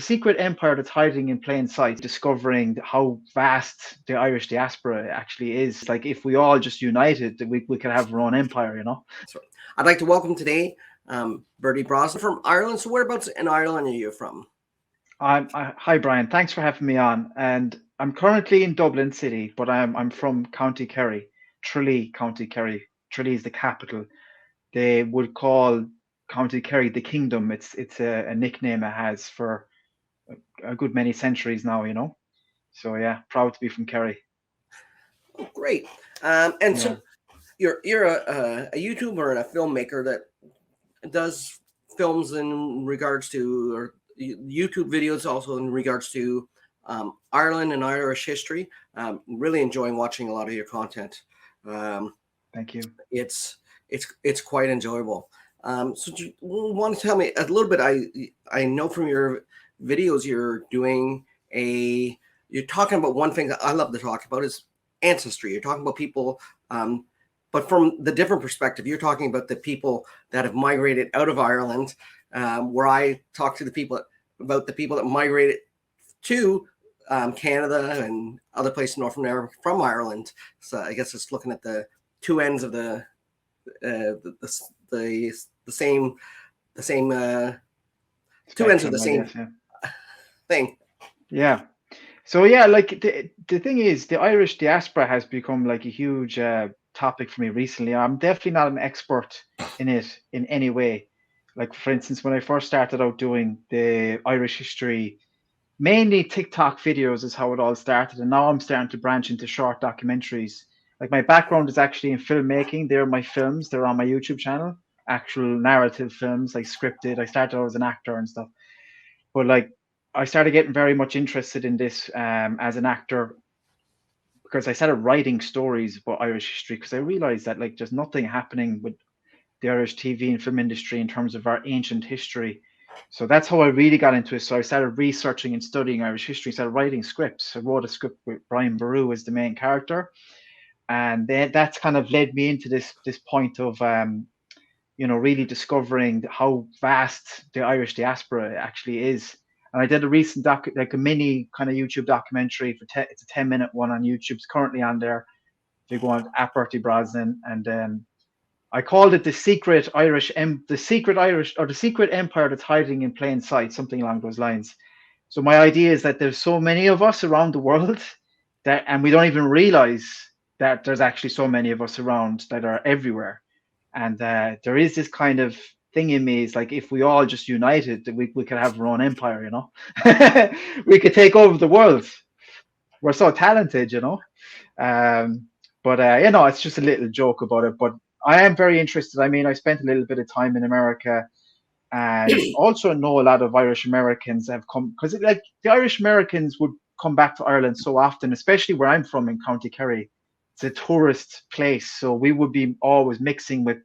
secret empire that's hiding in plain sight, discovering how vast the Irish diaspora actually is. Like if we all just united, we could have our own empire, you know? So I'd like to welcome today Bertie Brosnan from Ireland. So whereabouts in Ireland are you from? Hi Brian, thanks for having me on. And I'm currently in Dublin City, but I'm from County Kerry, Tralee, County Kerry. Tralee is the capital. They would call County Kerry the kingdom. It's a nickname it has for a good many centuries now, you know. So yeah, proud to be from Kerry. Oh, great. And Yeah. so you're a YouTuber and a filmmaker that does films in regards to, or YouTube videos also in regards to Ireland and Irish history. Really enjoying watching a lot of your content. Um, Thank you. it's quite enjoyable. So do you want to tell me a little bit? I know from your videos you're talking about one thing that I love to talk about is ancestry. You're talking about people, but from the different perspective, you're talking about the people that have migrated out of Ireland, where I talk to the people about the people that migrated to Canada and other places in North America from Ireland. So I guess it's looking at the two ends of the same two ends of the Spectrum, I same guess. Yeah. thing. Yeah. So yeah, like the thing is, the Irish diaspora has become like a huge topic for me recently. I'm definitely not an expert in it in any way. Like for instance, when I first started out doing the Irish history, mainly TikTok videos is how it all started, and now I'm starting to branch into short documentaries. Like my background is actually in filmmaking. They're my films. They're on my YouTube channel. Actual narrative films, like scripted. I started out as an actor and stuff, but like I started getting very much interested in this as an actor because I started writing stories about Irish history because I realized that like there's nothing happening with the Irish TV and film industry in terms of our ancient history. So that's how I really got into it. So I started researching and studying Irish history, started writing scripts. I wrote a script with Brian Boru as the main character. And then that's kind of led me into this point of really discovering how vast the Irish diaspora actually is. And I did a recent like a mini kind of YouTube documentary it's a 10-minute one on YouTube. It's currently on there. If you go on Bertie Brosnan, and I called it the secret empire that's hiding in plain sight, something along those lines. So my idea is that there's so many of us around the world and we don't even realize that there's actually so many of us around that are everywhere. And there is this kind of thing in me is like if we all just united, that we could have our own empire, you know. We could take over the world. We're so talented, you know. But it's just a little joke about it. But I am very interested. I mean, I spent a little bit of time in America and also know a lot of Irish Americans have come because like the Irish Americans would come back to Ireland so often, especially where I'm from in County Kerry. It's a tourist place, so we would be always mixing with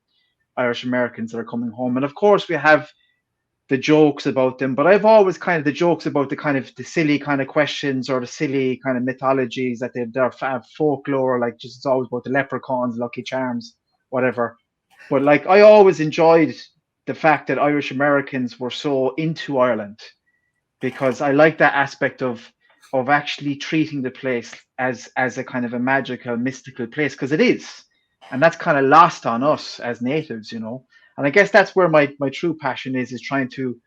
Irish Americans that are coming home. And of course, we have the jokes about them, but I've always kind of the jokes about the kind of the silly kind of questions or the silly kind of mythologies that they're folklore, like just it's always about the leprechauns, Lucky Charms, whatever. But like I always enjoyed the fact that Irish Americans were so into Ireland because I like that aspect of actually treating the place as a kind of a magical, mystical place because it is, and that's kind of lost on us as natives, you know. And I guess that's where my true passion is trying to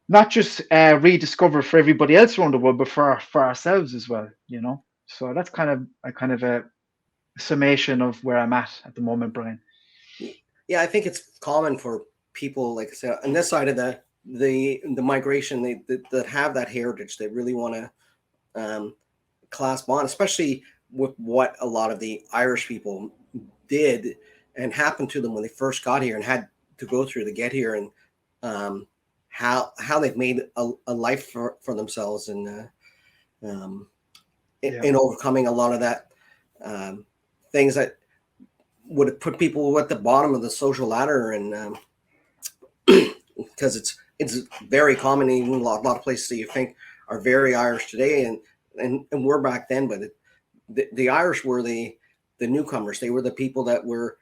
not just rediscover for everybody else around the world, but for ourselves as well, you know. So that's kind of a summation of where I'm at the moment, Brian. Yeah, I think it's common for people, like I said, on this side of the migration, that have that heritage. They really want to clasp on, especially with what a lot of the Irish people did and happened to them when they first got here and had to go through to get here, and how they've made a life for themselves, and um, Yeah, in overcoming a lot of that, things that would have put people at the bottom of the social ladder, and because it's very common in a lot of places that you think are very Irish today, and we're back then, but the Irish were the newcomers. They were the people that were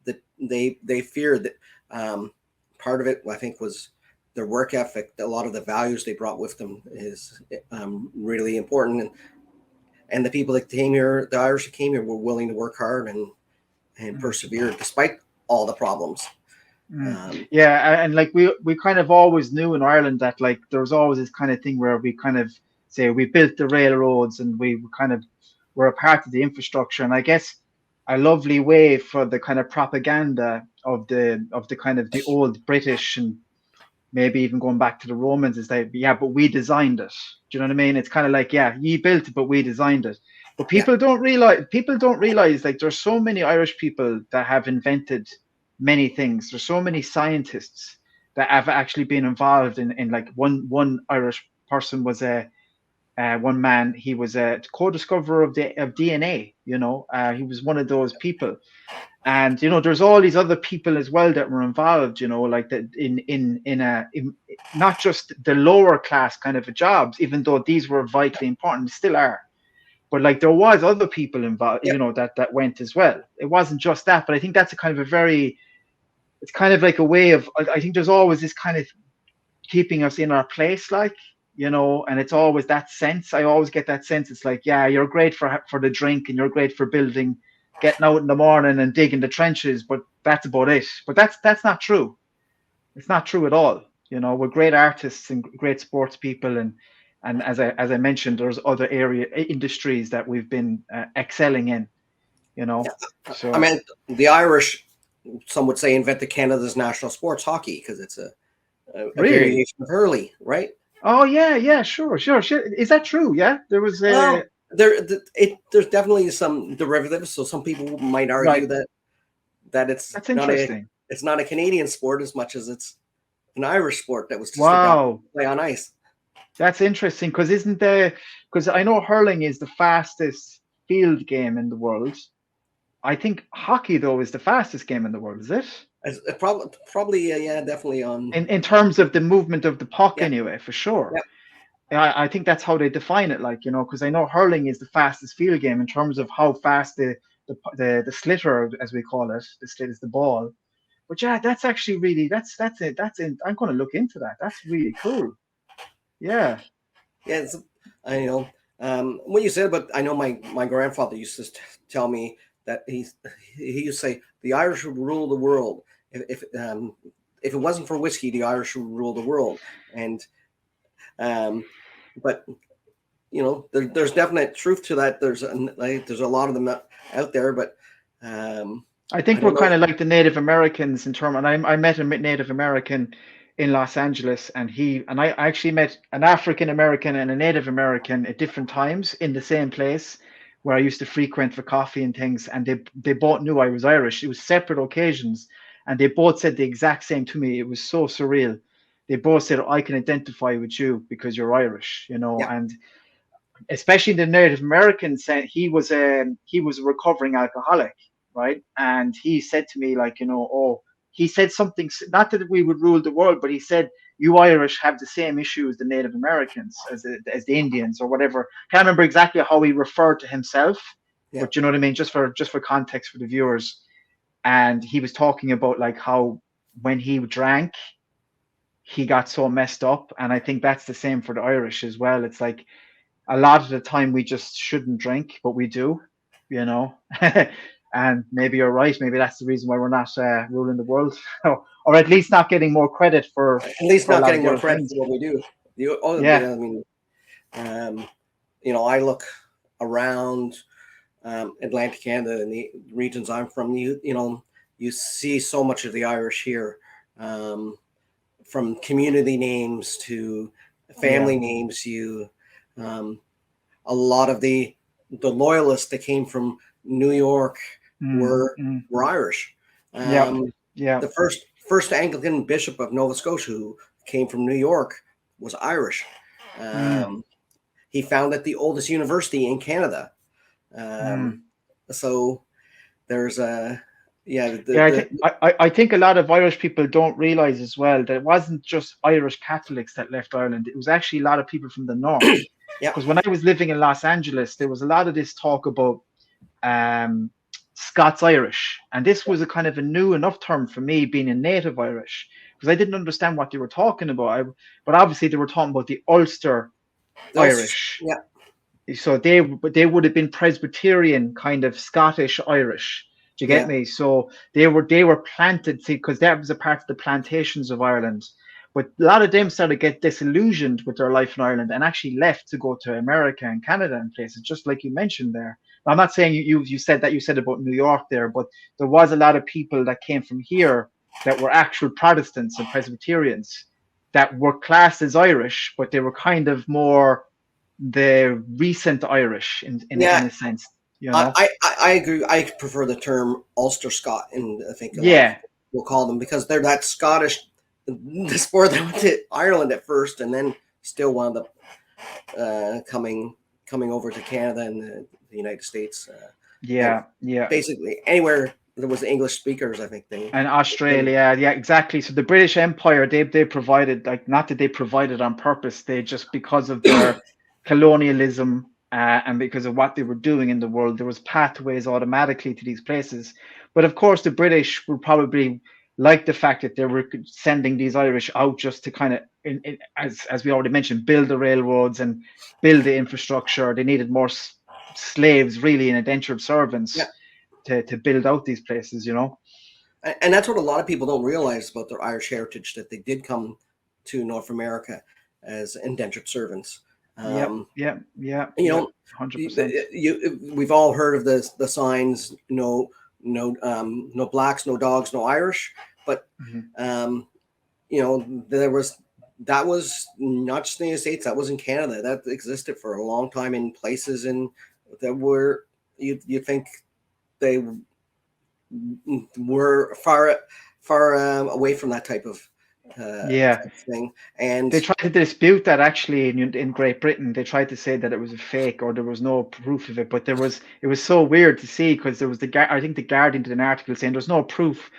that they feared that, part of it I think was their work ethic, a lot of the values they brought with them is really important. And the people that came here, the Irish that came here, were willing to work hard and persevere despite all the problems. Yeah, and like we kind of always knew in Ireland that like there was always this kind of thing where we kind of say we built the railroads and we kind of were a part of the infrastructure. And I guess a lovely way for the kind of propaganda of the kind of the old British and maybe even going back to the Romans is that yeah, but we designed it. Do you know what I mean? It's kind of like yeah, ye built it, but we designed it. But Yeah, people don't realize like there's so many Irish people that have invented many things. There's so many scientists that have actually been involved in like one Irish person was a one man. He was a co-discoverer of DNA. You know, he was one of those people. And you know, there's all these other people as well that were involved. You know, like that in not just the lower class kind of jobs, even though these were vitally important, still are. But like there was other people involved, yeah, you know, that went as well. It wasn't just that, but I think that's a kind of a very, it's kind of like a way of, I think there's always this kind of keeping us in our place, like, you know, and it's always that sense. I always get that sense. It's like, yeah, you're great for the drink and you're great for building, getting out in the morning and digging the trenches, but that's about it. But that's not true. It's not true at all. You know, we're great artists and great sports people, and as I mentioned, there's other industries that we've been excelling in. You know, yeah. I so mean, the Irish, some would say, invented Canada's national sports, hockey, because it's a really. variation of hurley, right? Oh yeah, yeah, sure. Is that true? Yeah, there was a Well, there's definitely some derivatives. So some people might argue right. that it's That's not a interesting. Canadian sport as much as it's an Irish sport that was discovered after Wow, play on ice. that's interesting because isn't there? Because I know hurling is the fastest field game in the world. I think hockey though is the fastest game in the world. Is it? Probably yeah, definitely on. In terms of the movement of the puck, Yeah, anyway, for sure. yeah, I think that's how they define it, like you know, because I know hurling is the fastest field game in terms of how fast the slitter, as we call it, the slit is the ball. But yeah, that's actually really that's it. That's it. I'm going to look into that. That's really cool. Yeah. yeah. I know what you said, but I know my grandfather used to tell me that he used to say the Irish would rule the world if it wasn't for whiskey, the Irish would rule the world. And but you know, there's definite truth to that. There's a lot of them out there, but I I think we're don't know. kind of like the Native Americans in terms, and I met a Native American in Los Angeles, and I actually met an African American and a Native American at different times in the same place where I used to frequent for coffee and things, and they both knew I was Irish. It was separate occasions, and they both said the exact same to me. It was so surreal. They both said, "I can identify with you because you're Irish," you know, Yeah, and especially the Native American said he was a recovering alcoholic, right? And he said to me like, you know, oh, he said something not that we would rule the world, but he said you Irish have the same issue as the Native Americans, as the Indians or whatever. Can't remember exactly how he referred to himself, yeah, but you know what I mean, just for context for the viewers. And he was talking about like how when he drank, he got so messed up, and I think that's the same for the Irish as well. It's like a lot of the time we just shouldn't drink, but we do, you know. And maybe you're right. Maybe that's the reason why we're not ruling the world, or at least not getting more credit at least for a not lot of getting the more other credit things. for what we do. Yeah, I mean, um, you know, I look around Atlantic Canada and the regions I'm from. You know, you see so much of the Irish here, um, from community names to yeah, family names. Um, a lot of the loyalists that came from New York mm, were mm, were Irish. yeah, Um, yeah, the first Anglican bishop of Nova Scotia, who came from New York, was Irish. mm, Um, he founded the oldest university in Canada. mm. Um, so there's a yeah Yeah. I think a lot of Irish people don't realize as well that it wasn't just Irish Catholics that left Ireland. It was actually a lot of people from the north. yeah, Because when I was living in Los Angeles, there was a lot of this talk about um, Scots Irish, and this was a kind of a new enough term for me, being a native Irish, because I didn't understand what they were talking about. But obviously they were talking about the Ulster Those, Irish. yeah, So they would have been Presbyterian kind of Scottish Irish. Do you get yeah, me? So they were planted, see, because that was a part of the plantations of Ireland. But a lot of them started to get disillusioned with their life in Ireland and actually left to go to America and Canada and places, just like you mentioned there. Now, I'm not saying you said that, you said about New York there, but there was a lot of people that came from here that were actual Protestants and Presbyterians that were classed as Irish, but they were kind of more the recent Irish in yeah. a sense, you I, know. I, I agree. I prefer the term Ulster Scot, and I think a lot of Yeah, people will call them because they're that Scottish diaspora that went to Ireland at first, and then still wound up coming over to Canada and the United States. And yeah, yeah. basically anywhere there was English speakers, I think And they Australia, yeah, exactly. So the British Empire, they provided, like, not that they provided on purpose, they just, because of their colonialism and because of what they were doing in the world, there was pathways automatically to these places. But of course, the British were probably like the fact that they were sending these Irish out just to kind of, as we already mentioned, build the railroads and build the infrastructure. They needed more slaves, really, and indentured yeah. servants to build out these places, you know. And that's what a lot of people don't realize about their Irish heritage, that they did come to North America as indentured servants. Yep, Um, yep, yep, you yep, know, 100%. we've all heard of the signs, no blacks, no dogs, no Irish, but Mhm. um, that was not just in the United States, that was in Canada, that existed for a long time in places that were you think they were far away from that Yeah, type of thing. And they tried to dispute that actually in Great Britain. They tried to say that it was a fake or there was no proof of it, but it was so weird to see because there was I think the Guardian did an article saying there's no proof,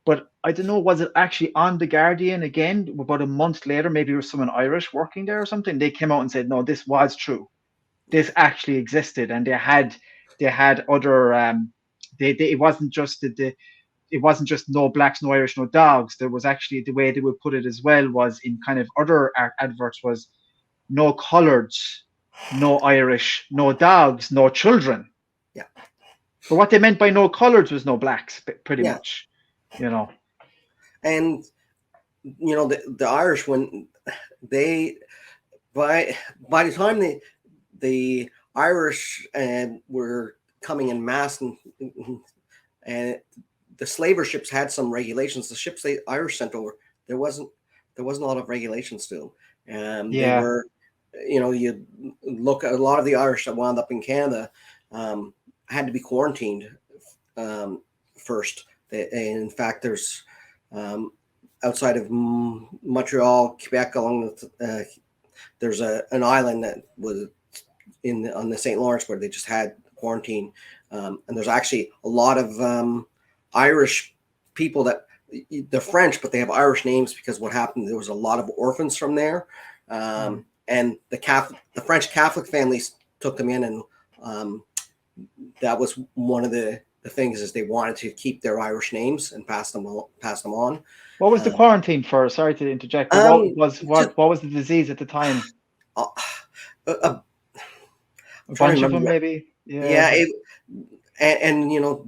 but I don't know, was it actually on the Guardian again about a month later? Maybe it was someone Irish working there or something. They came out and said no, this was true. This actually existed, and they had other it wasn't just it wasn't just no blacks, no Irish, no dogs. There was actually, the way they would put it as well was in kind of other adverts was no coloreds, no Irish, no dogs, no children. yeah, But what they meant by no coloreds was no blacks, pretty yeah, much, you know. and the Irish, when they by the time the Irish were coming in mass, and the slaver ships had some regulations. The ships the Irish sent over, there wasn't a lot of regulations still. They Yeah. were, you look at a lot of the Irish that wound up in Canada, had to be quarantined first. In fact, there's outside of Montreal, Quebec, along there's an island that was on the St. Lawrence where they just had quarantine, and there's actually a lot of Irish people that they're French, but they have Irish names because what happened, there was a lot of orphans from there, and the French Catholic families took them in, and that was one of the things, is they wanted to keep their Irish names and pass them on. What was the Uh, quarantine for? Sorry to interject, but um, just, what was the disease at the time? uh, I'm A trying to bunch of remember them, what. maybe. Yeah. Yeah,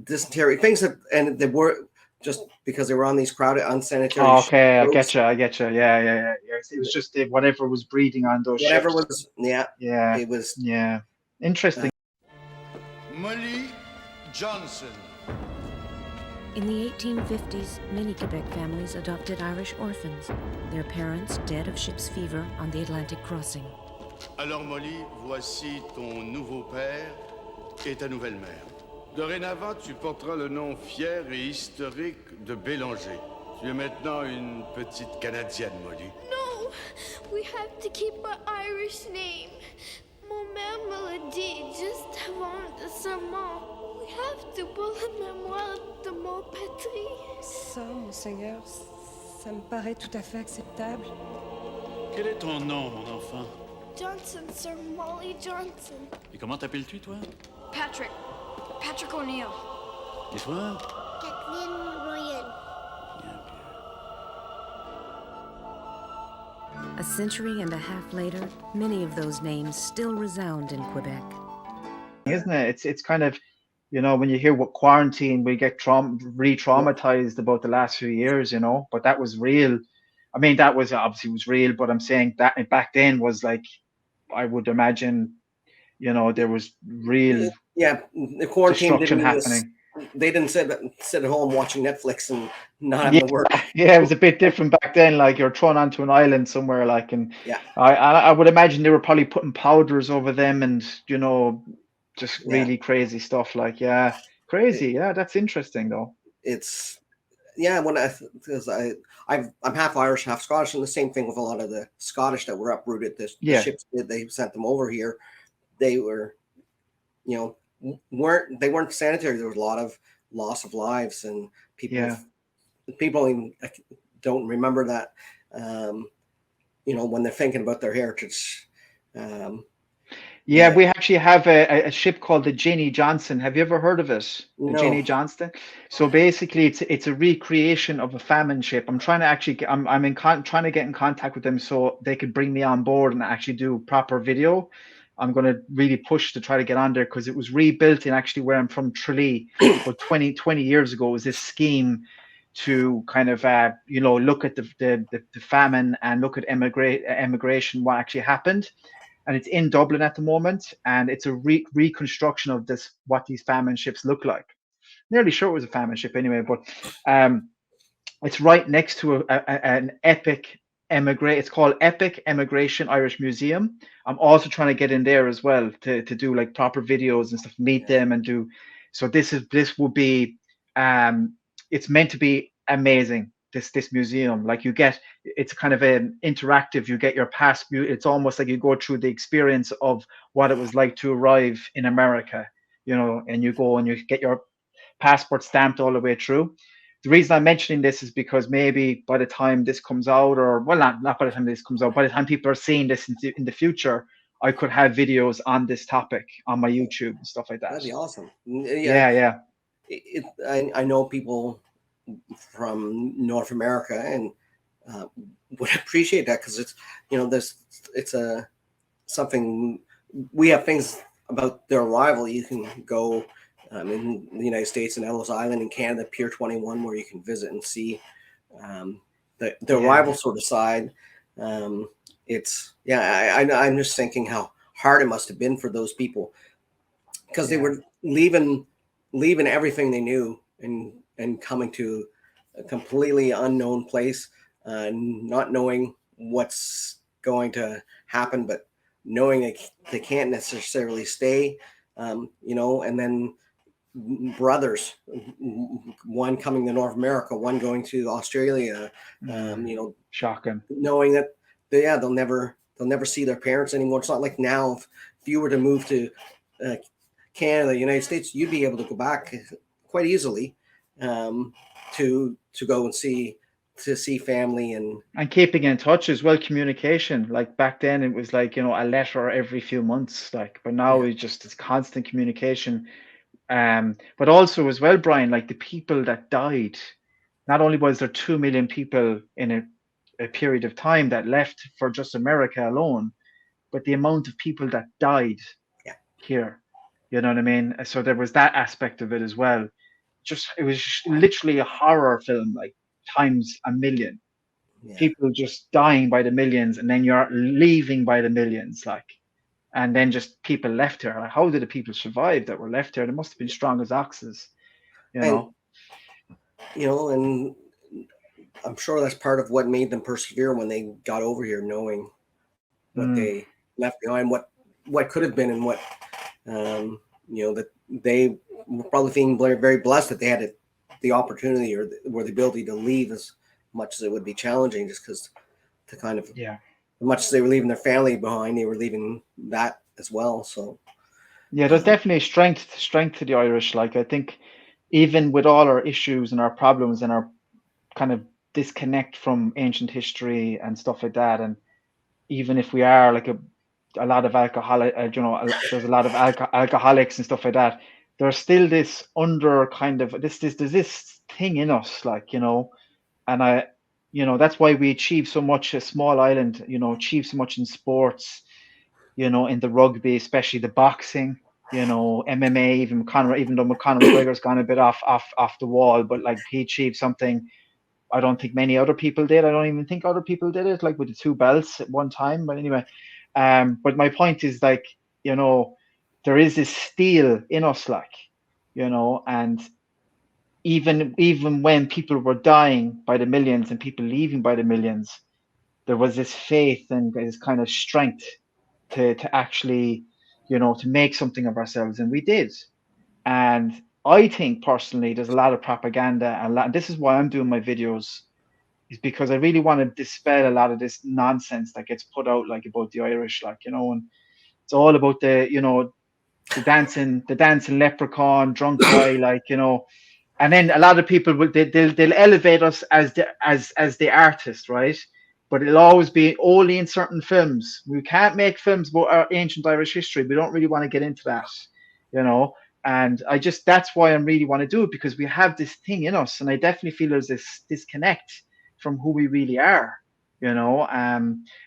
dysentery, things that, and they were just because they were on these crowded, unsanitary Oh, okay, I get roads. you. I get you. Yeah, yeah, yeah. Yeah. It was just whatever was breeding on those Whatever ships. was, yeah, Yeah, it was. yeah. Interesting. Molly Johnson. In the 1850s, many Quebec families adopted Irish orphans, their parents dead of ship's fever on the Atlantic crossing. Alors Molly, voici ton nouveau père et ta nouvelle mère. Dorénavant, tu porteras le nom fier et historique de Bélanger. Tu es maintenant une petite Canadienne, Molly. No, we have to keep our Irish name. Mon mère me l'a dit juste avant de serment. We have to pour la mémoire de mon patrie. Ça, monseigneur, ça me paraît tout à fait acceptable. Quel est ton nom, mon enfant? Johnson, Sir Molly Johnson. Et comment t'appelles-tu, toi? Patrick. Patrick O'Neill. Et toi? Kathleen Ryan. Bien, bien. A century and a half later, many of those names still resound in Quebec. Isn't it? It's kind of, when you hear what quarantine, we get re-traumatized about the last few years, but that was real. I mean, that was obviously was real, but I'm saying that back then was like, I would imagine, there was real Yeah, the quarantine destruction didn't mean this. happening. They didn't sit at home watching Netflix and not having Yeah, to work. yeah, it was a bit different back then. Like you're thrown onto an island somewhere, like, and Yeah, I would imagine they were probably putting powders over them, and just yeah. really crazy stuff. Like, yeah, crazy. Yeah, that's interesting though. It's because I'm half Irish, half Scottish, and the same thing with a lot of the Scottish that were uprooted. The Yeah. ships they sent them over here. They were, weren't sanitary. There was a lot of loss of lives, and people even don't remember that. When they're thinking about their heritage. Yeah, we actually have a ship called the Jenny Johnson. Have you ever heard of it? The No. Jenny Johnston. So basically, it's a recreation of a famine ship. I'm trying to actually trying to get in contact with them so they could bring me on board and actually do proper video. I'm going to really push to try to get on there because it was rebuilt in actually where I'm from, Tralee, about 20 years ago. It was this scheme to kind of look at the famine and look at emigration, what actually happened. And it's in Dublin at the moment, and it's a reconstruction of what these famine ships look like. Nearly sure it was a famine ship anyway, but it's right next to an epic it's called Epic Emigration Irish Museum. I'm also trying to get in there as well to do like proper videos and stuff, meet them and do. So this will be it's meant to be amazing. This museum, like it's kind of an interactive. You get your pass. It's almost like you go through the experience of what it was like to arrive in America, and you go and you get your passport stamped all the way through. The reason I'm mentioning this is because maybe by the time this comes out, or well, not by the time this comes out, by the time people are seeing this in the future, I could have videos on this topic on my YouTube and stuff like that. That'd be awesome. Yeah. I know people from North America and would appreciate that because it's something we have things about their arrival. You can go in the United States and Ellis Island in Canada, Pier 21, where you can visit and see the arrival sort of side. I'm just thinking how hard it must have been for those people because they were leaving everything they knew and coming to a completely unknown place, not knowing what's going to happen, but knowing they can't necessarily stay, and then brothers, one coming to North America, one going to Australia, shocking, knowing that they'll never see their parents anymore. It's not like now if you were to move to Canada, United States, you'd be able to go back quite easily to go and see family and keeping in touch as well. Communication, like back then it was like a letter every few months, like, but now it's constant communication. But also as well, Brian, like the people that died, not only was there 2 million people in a period of time that left for just America alone, but the amount of people that died here, you know what I mean? So there was that aspect of it as well. It was literally a horror film, like times a million. People just dying by the millions, and then you're leaving by the millions, like, and then just people left here. Like, how did the people survive that were left here? They must have been strong as oxes, and I'm sure that's part of what made them persevere when they got over here, knowing what they left behind, what could have been, and what that they were probably feeling very blessed that they had the opportunity or the ability to leave, as much as it would be challenging, just because to kind of as much as they were leaving their family behind, they were leaving that as well. So there's definitely strength to the Irish. Like, I think even with all our issues and our problems and our kind of disconnect from ancient history and stuff like that, and even if we are like a lot of alcoholic, there's a lot of alcoholics and stuff like that, there's still this under kind of there's this thing in us, like, and you know, that's why we achieve so much. A small island, you know, achieve so much in sports, you know, in the rugby, especially the boxing, you know, MMA. Even though Conor McGregor's gone a bit off the wall, but like he achieved something I don't think many other people did. I don't even think other people did it, like with the two belts at one time. But anyway, but my point is, like, you know, there is this steel in us, like, you know, and even when people were dying by the millions and people leaving by the millions, there was this faith and this kind of strength to actually, you know, to make something of ourselves, and we did. And I think personally, there's a lot of propaganda, and this is why I'm doing my videos, is because I really want to dispel a lot of this nonsense that gets put out, like about the Irish, like, you know, and it's all about the, you know, the dancing leprechaun, drunk guy, like, you know, and then a lot of people will they'll elevate us as the artist, right? But it'll always be only in certain films. We can't make films about our ancient Irish history. We don't really want to get into that, you know. And I just that's why I really want to do it, because we have this thing in us, and I definitely feel there's this disconnect from who we really are, you know.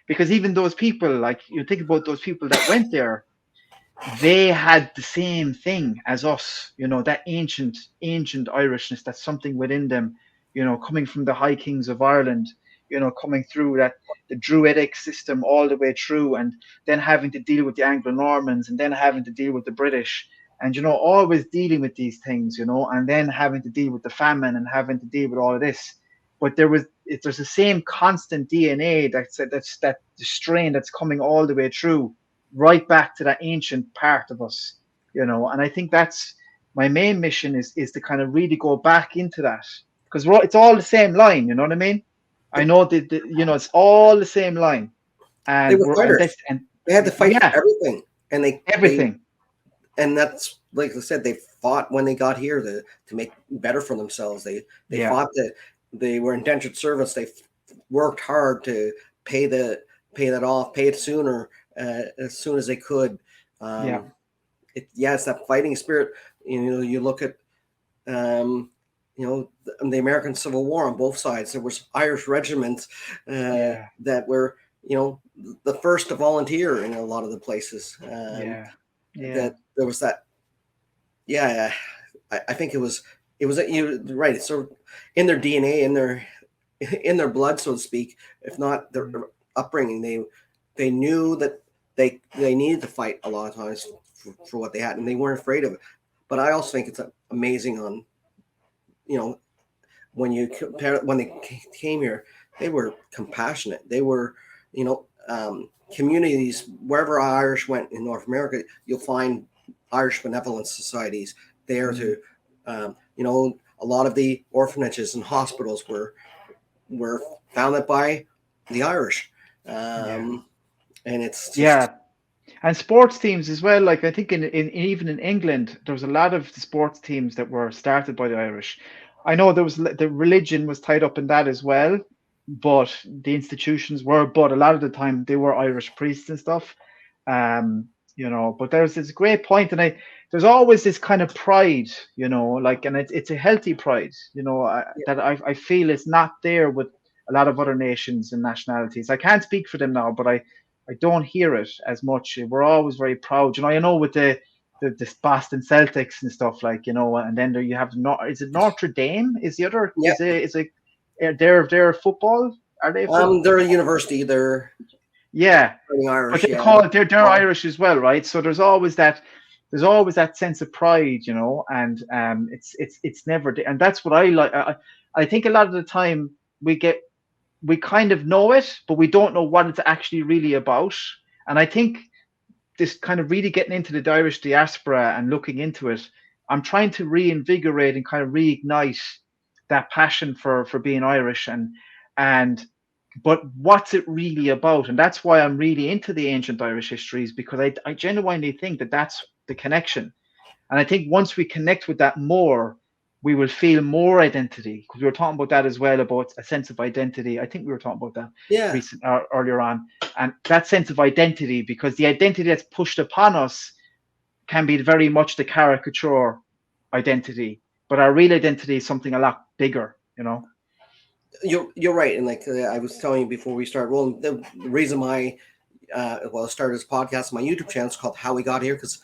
Because even those people, like you think about those people that went there, they had the same thing as us, you know, that ancient Irishness, that's something within them, you know, coming from the high kings of Ireland, you know, coming through that the Druidic system all the way through, and then having to deal with the Anglo-Normans, and then having to deal with the British, and, you know, always dealing with these things, you know, and then having to deal with the famine and having to deal with all of this. But there's the same constant DNA that's that the strain that's coming all the way through, right back to that ancient part of us, you know. And I think that's my main mission, is to kind of really go back into that, because it's all the same line, you know what I mean? I know that, you know, it's all the same line, They and were we're and fighters. this and They had to fight for yeah, everything, and they everything, and that's like I said, they fought when they got here to make better for themselves. They yeah, fought that they were indentured servants. They worked hard to pay that off, pay it sooner, as soon as they could. yeah, Um, it's that fighting spirit. You know, you look at you know the American Civil War on both sides. There was Irish regiments yeah, that were, you know, the first to volunteer in a lot of the places. yeah, yeah, That there was that. Yeah, I think it was you right. So in their DNA, in their blood, so to speak, if not their upbringing, they knew that they needed to fight a lot of times for what they had, and they weren't afraid of it. But I also think it's amazing on, you know, when you compare when they came here, they were compassionate. They were, you know, communities wherever Irish went in North America, you'll find Irish benevolent societies there to, you know, a lot of the orphanages and hospitals were founded by the Irish, yeah, and it's just yeah. And sports teams as well. Like I think even in England, there was a lot of the sports teams that were started by the Irish. I know there was the religion was tied up in that as well, but the institutions were. But a lot of the time they were Irish priests and stuff. You know, but there's this great point, and there's always this kind of pride, you know, like, and it's a healthy pride, you know, that I feel is not there with a lot of other nations and nationalities. I can't speak for them now, but I don't hear it as much. We're always very proud, you know. I know with the Boston Celtics and stuff, like, you know, and then there you have is it Notre Dame? Is the other yeah. is it they're football? Are they football? They're a university. They're Yeah, but Irish. they Yeah. call it they're Irish as well, right? So there's always that sense of pride, you know, and it's never, and that's what I like. I think a lot of the time we kind of know it, but we don't know what it's actually really about. And I think this kind of really getting into the Irish diaspora and looking into it, I'm trying to reinvigorate and kind of reignite that passion for being Irish, and but what's it really about? And that's why I'm really into the ancient Irish histories, because I genuinely think that that's the connection. And I think once we connect with that more, we will feel more identity, because we were talking about that as well, about a sense of identity. I think we were talking about that Yeah. earlier on, and that sense of identity, because the identity that's pushed upon us can be very much the caricature identity, but our real identity is something a lot bigger, you know. You're right, and like I was telling you before we start rolling, the reason I started this podcast, my YouTube channel is called How We Got Here, because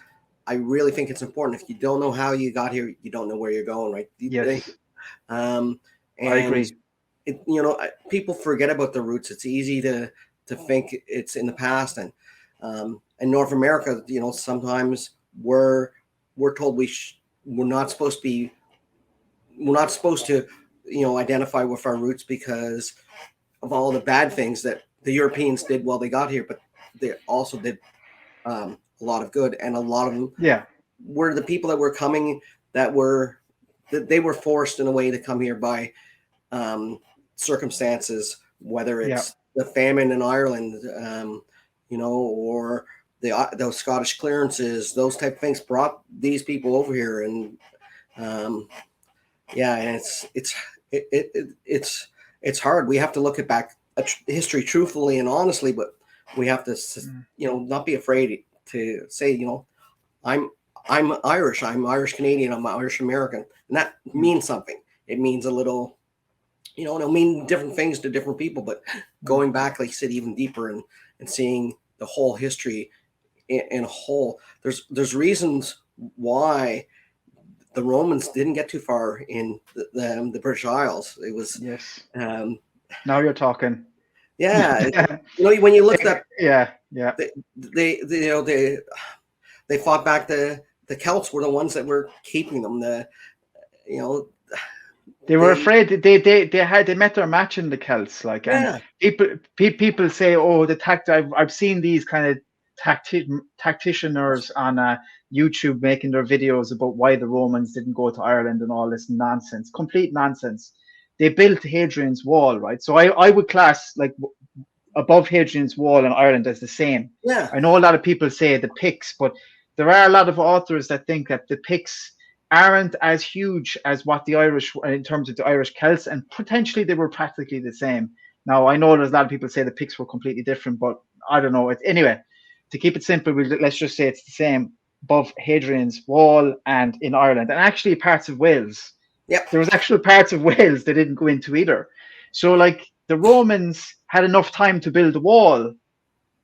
I really think it's important. If you don't know how you got here, you don't know where you're going, right? Yes, And I agree. people forget about the roots. It's easy to think it's in the past, and in North America, sometimes we're told we're not supposed to be we're not supposed to identify with our roots because of all the bad things that the Europeans did while they got here, but they also did a lot of good, and a lot of them Yeah, were the people that were coming that they were forced in a way to come here by circumstances, whether yeah, it's the famine in Ireland, or those Scottish clearances, those type of things brought these people over here, and and it's hard. We have to look at back history truthfully and honestly, but we have to not be afraid to say I'm Irish, I'm Irish Canadian, I'm Irish American, and that means something. It means a little, it'll mean different things to different people, but going back, like you said, even deeper and seeing the whole history in a whole, there's reasons why the Romans didn't get too far in the British Isles. It was yes. um, Now you're talking. yeah, when you look at Yeah. they fought back. The Celts were the ones that were keeping them. They were afraid that they met their match in the Celts, like, and people say, oh, I've seen these kind of tacticianers on YouTube making their videos about why the Romans didn't go to Ireland and all this nonsense, complete nonsense. They built Hadrian's Wall, right? So I would class like above Hadrian's Wall in Ireland as the same. Yeah. I know a lot of people say the Picts, but there are a lot of authors that think that the Picts aren't as huge as what the Irish, in terms of the Irish Celts, and potentially they were practically the same. Now, I know there's a lot of people say the Picts were completely different, but I don't know. Anyway, to keep it simple, let's just say it's the same above Hadrian's Wall and in Ireland, and actually parts of Wales. Yep. There was actual parts of Wales they didn't go into either. So, like, the Romans had enough time to build a wall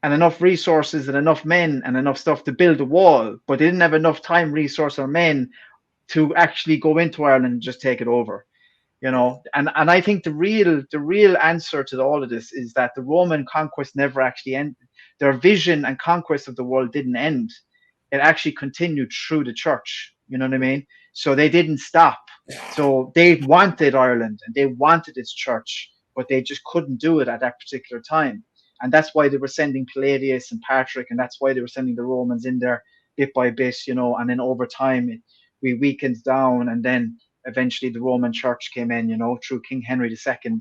and enough resources and enough men and enough stuff to build a wall, but they didn't have enough time, resource, or men to actually go into Ireland and just take it over, And I think the real answer to all of this is that the Roman conquest never actually ended. Their vision and conquest of the world didn't end. It actually continued through the church. You know what I mean? So they didn't stop. So they wanted Ireland and they wanted its church, but they just couldn't do it at that particular time. And that's why they were sending Palladius and Patrick, and that's why they were sending the Romans in there bit by bit, and then over time we weakened down, and then eventually the Roman Church came in, through King Henry II,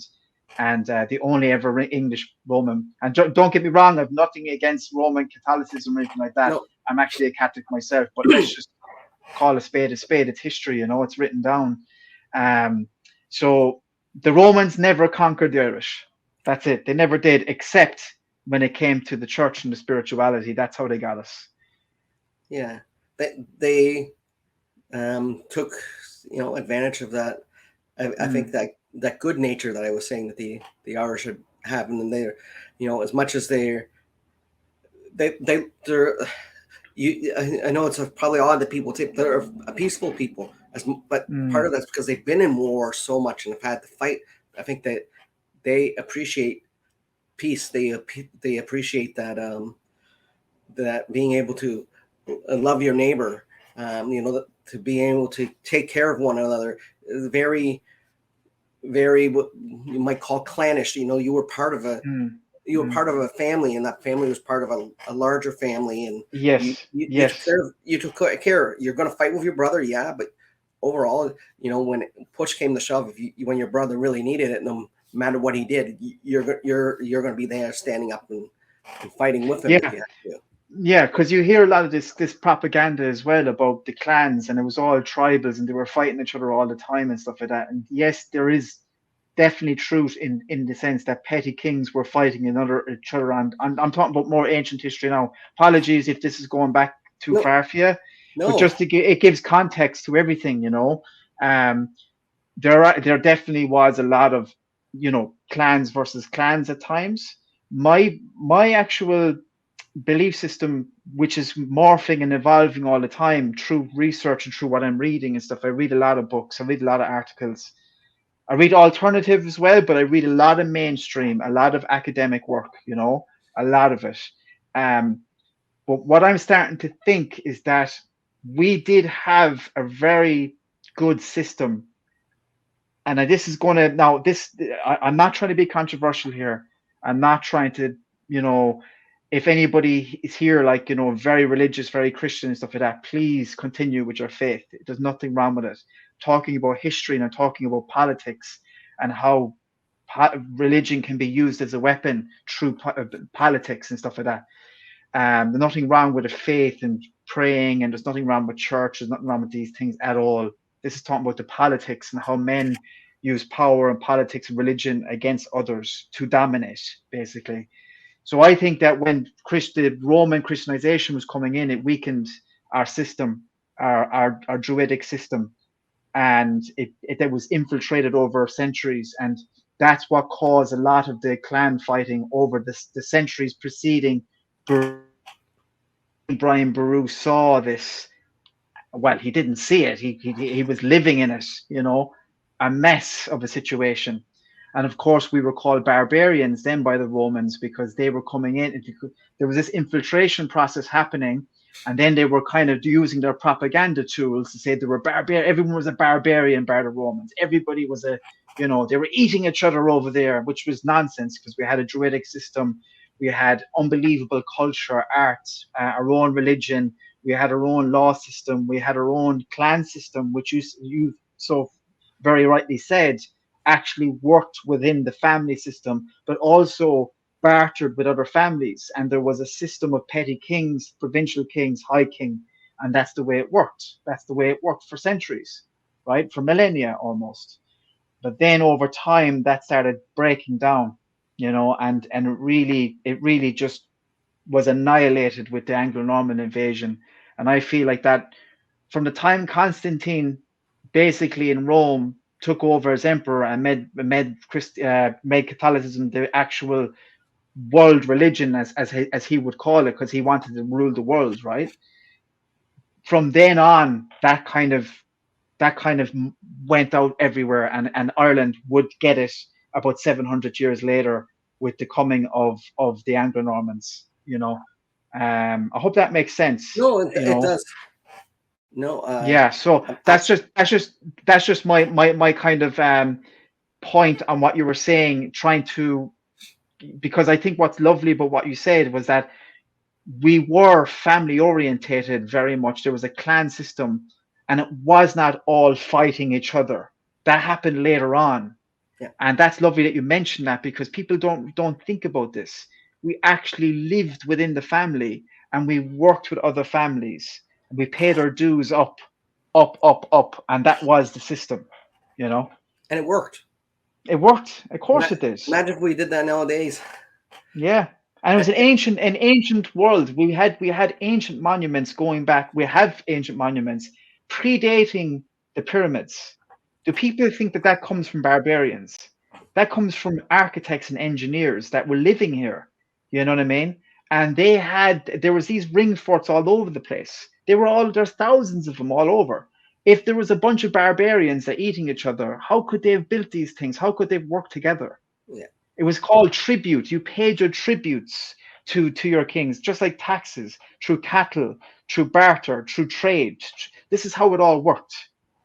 and the only ever English Roman. And don't get me wrong, I have nothing against Roman Catholicism or anything like that. No. I'm actually a Catholic myself, but let's just call a spade a spade. It's history, it's written down. So the Romans never conquered the Irish. That's it. They never did, except when it came to the church and the spirituality. That's how they got us. Yeah, they took advantage of that. I think that good nature that I was saying that the Irish should have, and they're as much as they're I know it's probably odd that people think they're a peaceful people, but part of that's because they've been in war so much and have had to fight. I think that they appreciate peace. They appreciate that that being able to love your neighbor, to be able to take care of one another. Very, very what you might call clannish. You were part of a part of a family, and that family was part of a larger family. And you took care. You're going to fight with your brother, yeah, but overall, when push came to shove, when your brother really needed it, no matter what he did, you're going to be there, standing up and fighting with him. Yeah, because you hear a lot of this propaganda as well about the clans, and it was all tribals, and they were fighting each other all the time and stuff like that. And yes, there is definitely truth in the sense that petty kings were fighting each other. And I'm talking about more ancient history now. Apologies if this is going back too far for you, but just it gives context to everything. There definitely was a lot of clans versus clans at times. My actual belief system, which is morphing and evolving all the time through research and through what I'm reading and stuff. I read a lot of books, I read a lot of articles, I read alternative as well, but I read a lot of mainstream, a lot of academic work, a lot of it. But what I'm starting to think is that we did have a very good system. And this is going to, now this, I'm not trying to be controversial here. I'm not trying to, if anybody is here, like, very religious, very Christian and stuff like that, please continue with your faith. There's nothing wrong with it. Talking about history and I'm talking about politics and how religion can be used as a weapon through politics and stuff like that. There's nothing wrong with a faith and praying, and there's nothing wrong with church. There's nothing wrong with these things at all. This is talking about the politics and how men use power and politics and religion against others to dominate, basically. So I think that when the Roman Christianization was coming in, it weakened our system, our Druidic system, and it was infiltrated over centuries. And that's what caused a lot of the clan fighting over the centuries preceding. Brian Boru saw this. Well, he didn't see it. He was living in it, a mess of a situation. And of course, we were called barbarians then by the Romans because they were coming in. There was this infiltration process happening, and then they were kind of using their propaganda tools to say they were barbarian. Everyone was a barbarian by the Romans. Everybody was they were eating each other over there, which was nonsense because we had a Druidic system. We had unbelievable culture, art, our own religion. We had our own law system. We had our own clan system, which you so very rightly said, actually worked within the family system, but also bartered with other families. And there was a system of petty kings, provincial kings, high king, and that's the way it worked. That's the way it worked for centuries, right? For millennia almost. But then over time, that started breaking down, and it really just was annihilated with the Anglo-Norman invasion. And I feel like that from the time Constantine basically in Rome took over as emperor and made Catholicism the actual world religion, as he would call it, because he wanted to rule the world, right? From then on, that kind of went out everywhere, and Ireland would get it about 700 years later with the coming of the Anglo-Normans. I hope that makes sense. No, it does. No. Yeah. So that's just my kind of point on what you were saying, because I think what's lovely about what you said was that we were family orientated very much. There was a clan system, and it was not all fighting each other. That happened later on. Yeah. And that's lovely that you mentioned that, because people don't think about this. We actually lived within the family, and we worked with other families. We paid our dues up, and that was the system, And it worked. It worked. Of course it did. Imagine if we did that nowadays. Yeah. And it was an ancient world. We had ancient monuments going back. We have ancient monuments predating the pyramids. Do people think that comes from barbarians? That comes from architects and engineers that were living here. You know what I mean? And there was these ring forts all over the place. There's thousands of them all over. If there was a bunch of barbarians that eating each other, how could they have built these things? How could they have worked together? Yeah. It was called tribute. You paid your tributes to your kings, just like taxes, through cattle, through barter, through trade. This is how it all worked,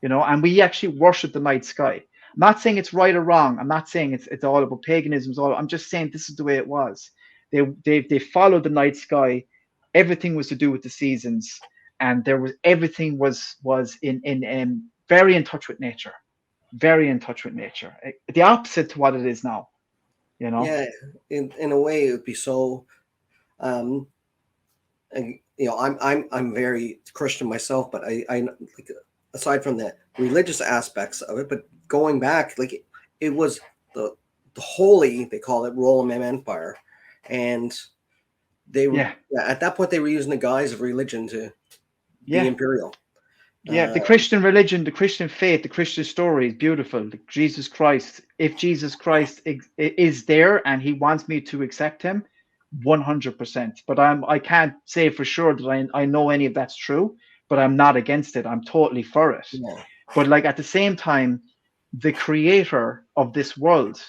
and we actually worship the night sky. I'm not saying it's right or wrong. I'm not saying it's all about paganism. I'm just saying this is the way it was. They followed the night sky. Everything was to do with the seasons, and everything was in very in touch with nature, very in touch with nature. The opposite to what it is now. Yeah, in a way, it would be so. I'm very Christian myself, but I like, aside from the religious aspects of it, but going back, like it was the holy, they call it, Roman Empire, and they were at that point they were using the guise of religion to be imperial, Yeah, the Christian religion, the Christian faith, the Christian story is beautiful. Jesus Christ, if Jesus Christ is there and he wants me to accept him, 100%. But I can't say for sure that I know any of that's true, but I'm not against it. I'm totally for it. Yeah. But like at the same time, the creator of this world,